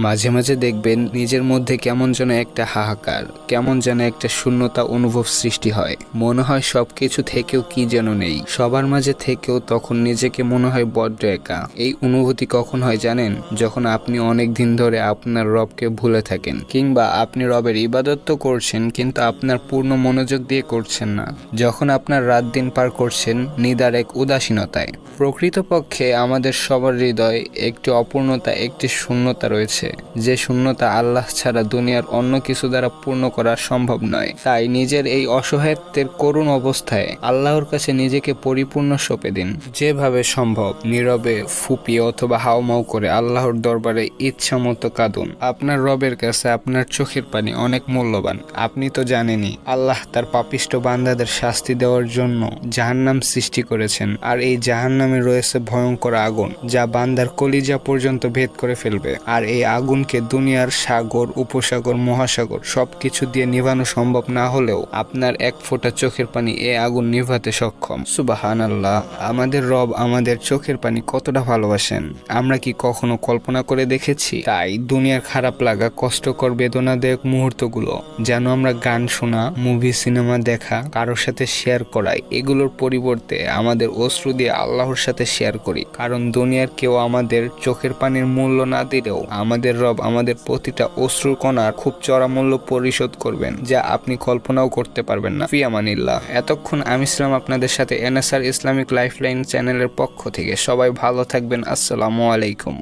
মাঝে মাঝে দেখবেন নিজের মধ্যে কেমন যেন একটা হাহাকার, কেমন যেন একটা শূন্যতা অনুভব সৃষ্টি হয়। মনে হয় সবকিছু থেকেও কি যেন নেই, সবার মাঝে থেকেও তখন নিজেকে মনে হয় বড্ড একা। এই অনুভূতি কখন হয় জানেন? যখন আপনি অনেক দিন ধরে আপনার রবকে ভুলে থাকেন, কিংবা আপনি রবের ইবাদত তো করছেন কিন্তু আপনার পূর্ণ মনোযোগ দিয়ে করছেন না। যখন আপনার রাত দিন পার করছেন নিদার এক উদাসীনতায়। প্রকৃতপক্ষে আমাদের সবার হৃদয়ে একটি অপূর্ণতা, একটি শূন্যতা রয়েছে, যে শূন্যতা আল্লাহ ছাড়া দুনিয়ার অন্য কিছু দ্বারা পূর্ণ করা সম্ভব নয়। তাই নিজের এই অসহায়ত্বের করুণ অবস্থায় আল্লাহর কাছে নিজেকে পরিপূর্ণ সঁপে দিন। যেভাবে সম্ভব নীরবে ফুপিয়ে অথবা হাউমাউ করে আল্লাহর দরবারে ইচ্ছা মতো কাঁদুন। আপনার রবের কাছে আপনার চোখের পানি অনেক মূল্যবান। আপনি তো জানেনই আল্লাহ তার পাপিষ্ঠ বান্দাদের শাস্তি দেওয়ার জন্য জাহান্নাম সৃষ্টি করেছেন, আর এই জাহান্নামে রয়েছে ভয়ঙ্কর আগুন, যা বান্দার কলিজা পর্যন্ত ভেদ করে ফেলবে। আর এই আগুনকে দুনিয়ার সাগর, উপসাগর, মহাসাগর সবকিছু দিয়ে নিভানো সম্ভব না হলেও আপনার এক ফোঁটা চোখের পানি এই আগুন নিভাতে সক্ষম। সুবহানাল্লাহ, আমাদের রব আমাদের চোখের পানি কতটা ভালোবাসেন আমরা কি কখনো কল্পনা করে দেখেছি? তাই দুনিয়ার খারাপ লাগা, কষ্টকর, বেদনাদায়ক মুহূর্তগুলো যেন আমরা গান শোনা, মুভি, সিনেমা দেখা, কারোর সাথে শেয়ার করাই, এগুলোর পরিবর্তে আমাদের অশ্রু দিয়ে আল্লাহর সাথে শেয়ার করি। কারণ দুনিয়ার কেউ আমাদের চোখের পানির মূল্য না দিলেও আমাদের রব আমাদের প্রতিটা অশ্রুর কণার খুব চড়া মূল্য পরিশোধ করবেন, যা আপনি কল্পনাও করতে পারবেন না। ফি আমানিল্লাহ। এতক্ষণ আমি ছিলাম আপনাদের সাথে এনএসআর ইসলামিক লাইফলাইন চ্যানেলের পক্ষ থেকে। সবাই ভালো থাকবেন। আসসালামু আলাইকুম।